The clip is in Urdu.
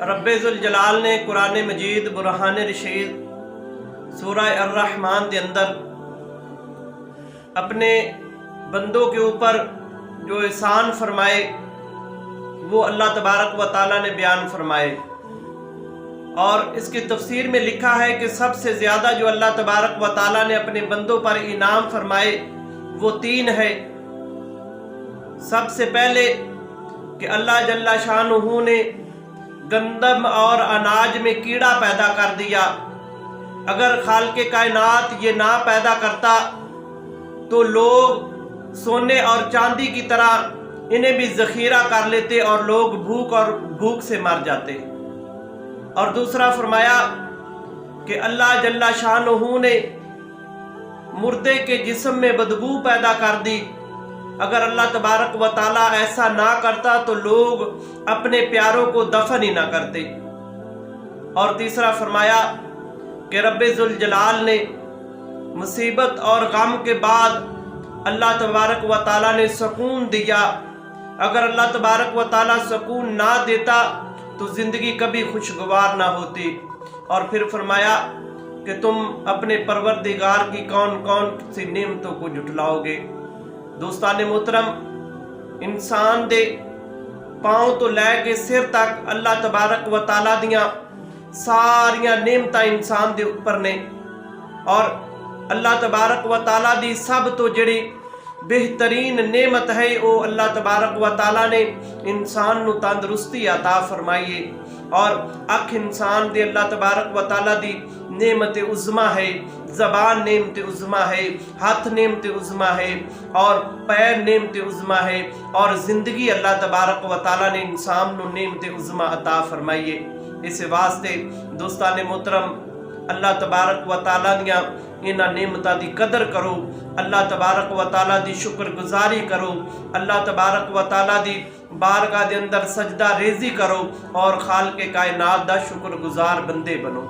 رب ذوالجلال نے قرآن مجید برہان رشید سورہ الرحمن دے اندر اپنے بندوں کے اوپر جو احسان فرمائے وہ اللہ تبارک و تعالیٰ نے بیان فرمائے، اور اس کی تفسیر میں لکھا ہے کہ سب سے زیادہ جو اللہ تبارک و تعالیٰ نے اپنے بندوں پر انعام فرمائے وہ تین ہے۔ سب سے پہلے کہ اللہ جل شانہ نے گندم اور اناج میں کیڑا پیدا کر دیا۔ اگر خالق کائنات یہ نہ پیدا کرتا تو لوگ سونے اور چاندی کی طرح انہیں بھی ذخیرہ کر لیتے اور لوگ بھوک سے مر جاتے۔ اور دوسرا فرمایا کہ اللہ جل شانہ نے مردے کے جسم میں بدبو پیدا کر دی۔ اگر اللہ تبارک و تعالیٰ ایسا نہ کرتا تو لوگ اپنے پیاروں کو دفن ہی نہ کرتے۔ اور تیسرا فرمایا کہ رب ذوالجلال نے مصیبت اور غم کے بعد اللہ تبارک و تعالیٰ نے سکون دیا۔ اگر اللہ تبارک و تعالیٰ سکون نہ دیتا تو زندگی کبھی خوشگوار نہ ہوتی۔ اور پھر فرمایا کہ تم اپنے پروردگار کی کون کون سی نعمتوں کو جھٹلاؤ گے۔ دوستان محترم، انسان دے پاؤں تو لے کے سر تک اللہ تبارک و تعالیٰ دیاں ساریاں نعمتاں انسان دے اوپر نے، اور اللہ تبارک و تعالیٰ دی سب تو جڑی بہترین نعمت ہے وہ اللہ تبارک و تعالیٰ نے انسان نو تندرستی عطا فرمائیے، اور اکھ انسان دے اللہ تبارک و تعالیٰ دی نعمت عظمی ہے، زبان نعمت عظمی ہے، ہاتھ نعمت عظمی ہے، اور پیر نعمت عظمی ہے، اور زندگی اللہ تبارک و تعالیٰ نے انسان نو نعمت عظمی عطا فرمائیے۔ اس واسطے دوستان محترم، اللہ تبارک و تعالیٰ دیاں انہاں نعمتاں دی قدر کرو، اللہ تبارک و تعالیٰ دی شکر گزاری کرو، اللہ تبارک و تعالیٰ دی بارگاہ دے اندر سجدہ ریزی کرو، اور خالق کائنات دا شکر گزار بندے بنو۔